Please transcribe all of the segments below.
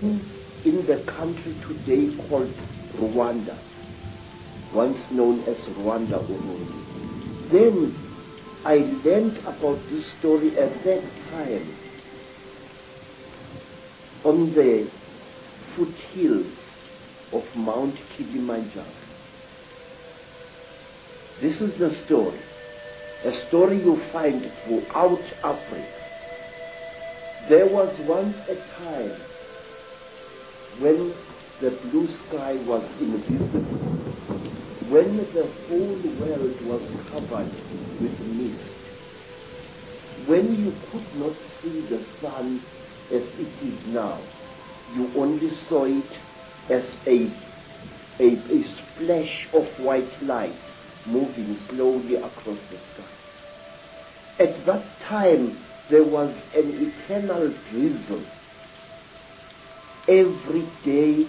in the country today called Rwanda, once known as Rwanda Urundi. Then I learned about this story at that time on the foothills of Mount Kilimanjaro. This is the story, a story you find throughout Africa. There was once a time when the blue sky was invisible, when the whole world was covered with mist, when you could not see the sun as it is now. You only saw it as a splash of white light moving slowly across the sky. At that time, there was an eternal drizzle every day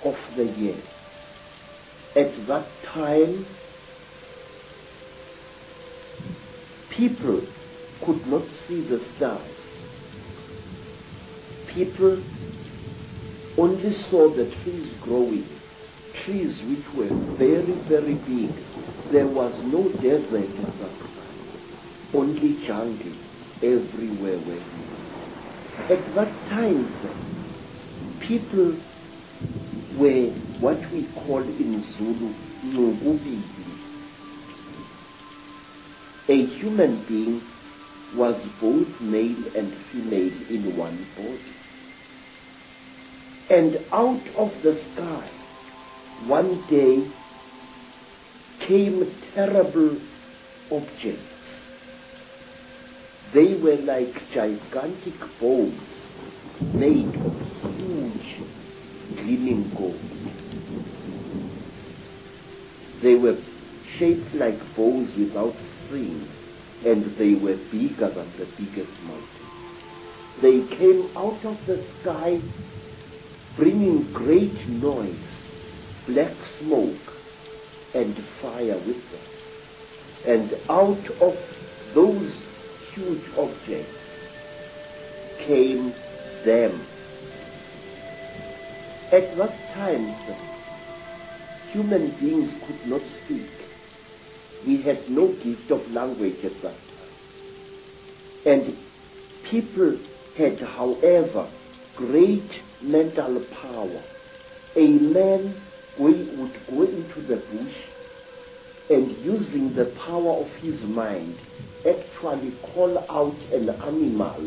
of the year. At that time, people could not see the stars. People only saw the trees growing, trees which were very, very big. There was no desert at that time, only jungle everywhere. At that time, people were what we call in Zulu, Ngubili. A human being was both male and female in one body. And out of the sky, one day came terrible objects. They were like gigantic bows made of huge gleaming gold. They were shaped like bows without strings, and they were bigger than the biggest mountain. They came out of the sky bringing great noise, black smoke, and fire with them. And out of those huge objects came them. At that time, human beings could not speak. We had no gift of language at that time. And people had, however, great mental power. A man would go into the bush and using the power of his mind actually call out an animal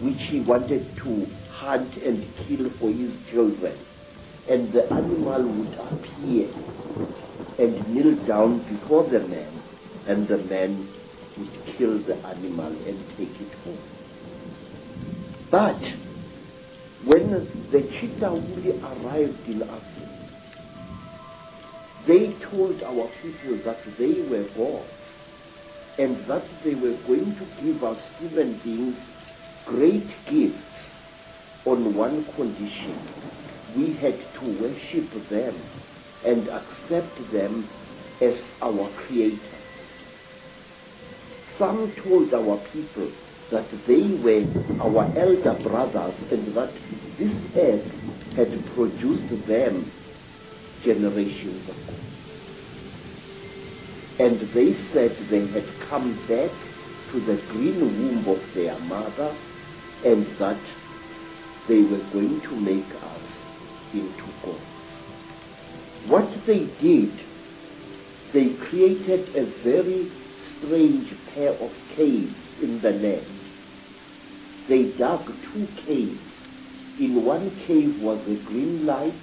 which he wanted to hunt and kill for his children. And the animal would appear and kneel down before the man, and the man would kill the animal and take it home. But when the Chitawuli arrived in Africa, they told our people that they were gods and that they were going to give us human beings great gifts on one condition. We had to worship them and accept them as our creator. Some told our people that they were our elder brothers and that this earth had produced them generations ago. And they said they had come back to the green womb of their mother and that they were going to make us into gods. What they did, they created a very strange pair of caves in the land. They dug 2 caves. In one cave was a green light,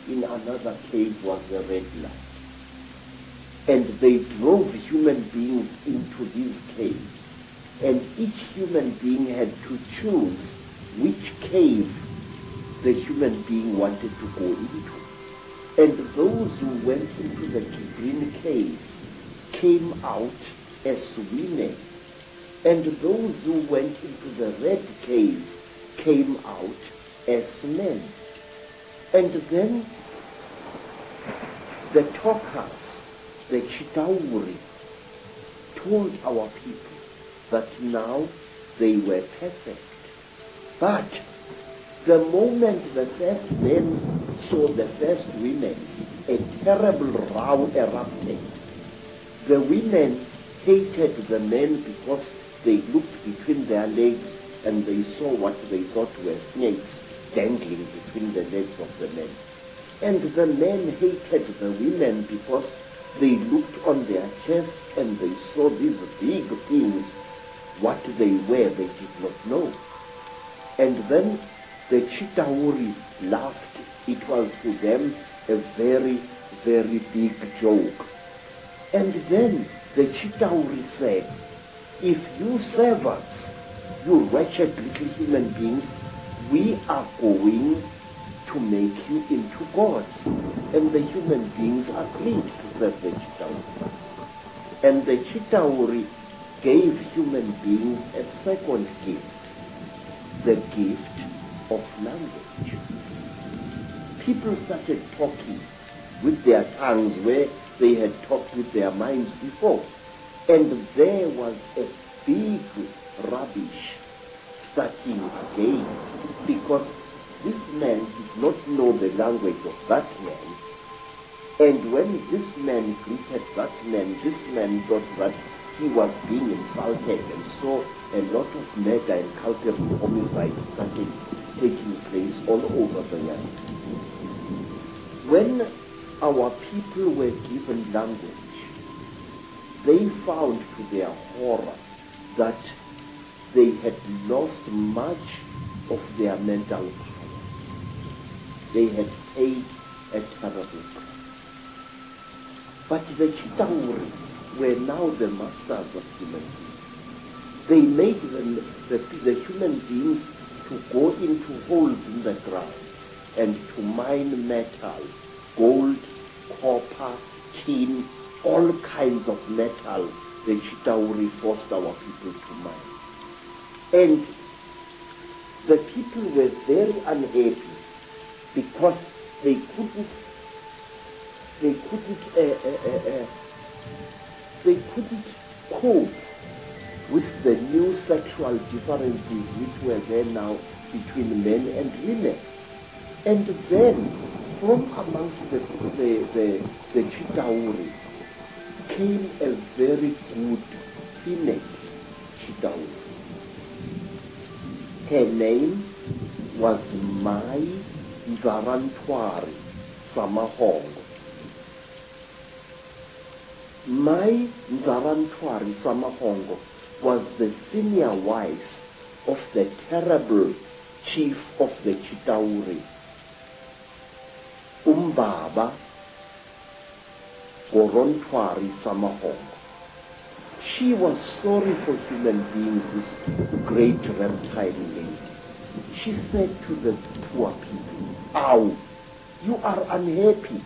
in another cave was a red light. And they drove human beings into these caves. And each human being had to choose which cave the human being wanted to go into. And those who went into the green cave came out as women. And those who went into the red cave came out as men. And then the talkers, the Chitawuri, told our people that now they were perfect. But The moment the first men saw the first women, a terrible row erupted. The women hated the men because they looked between their legs and they saw what they thought were snakes dangling between the legs of the men. And the men hated the women because they looked on their chests and they saw these big things. What they were, they did not know. And then the Chitauri laughed. It was to them a very, very big joke. And then the Chitauri said, if you servants, you wretched little human beings, we are going to make you into gods. And the human beings agreed to serve the Chitauri. And the Chitauri gave human beings a second gift, the gift of language. People started talking with their tongues where they had talked with their minds before. And there was a big rubbish starting again, because this man did not know the language of that man. And when this man greeted that man, this man thought that he was being insulted, and so a lot of murder and culpable homicide started taking place all over the land. When our people were given language, they found to their horror that they had lost much of their mental power. They had paid a terrible price. But the Chitauri were now the masters of human beings. They made the human beings to go into holes in the ground and to mine metal, gold, copper, tin, all kinds of metal the Chitauri forced our people to mine. And the people were very unhappy because they couldn't cope with the new sexual differences which were there now between men and women. And then from amongst the Chitauri came a very good female Chitauri. Her name was Mai Nzarantwari Samahongo. Mai Nzarantwari Samahongo was the senior wife of the terrible chief of the Chitauri, Umbaba Gorontwari Samahongo. She was sorry for human beings, this great reptile lady. She said to the poor people, "Ow, you are unhappy."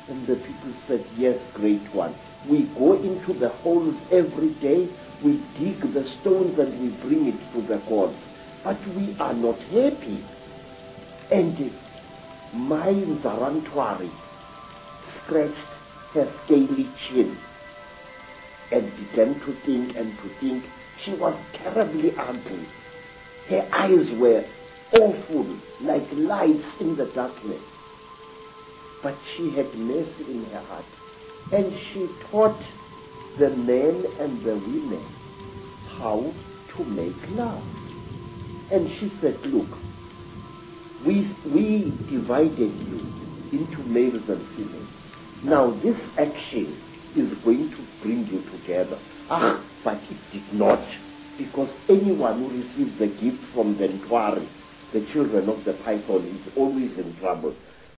And the people said, "Yes, great one. We go into the holes every day, we dig the stones and we bring it to the gods, but we are not happy." And Mai Nzarantwari scratched her scaly chin and began to think and to think. She was terribly ugly. Her eyes were awful, like lights in the darkness. But she had mercy in her heart. And she taught the men and the women how to make love. And she said, "Look, we divided you into males and females. Now this action is going to bring you together." But it did not, because anyone who receives the gift from the Ntwari, the children of the python, is always in trouble.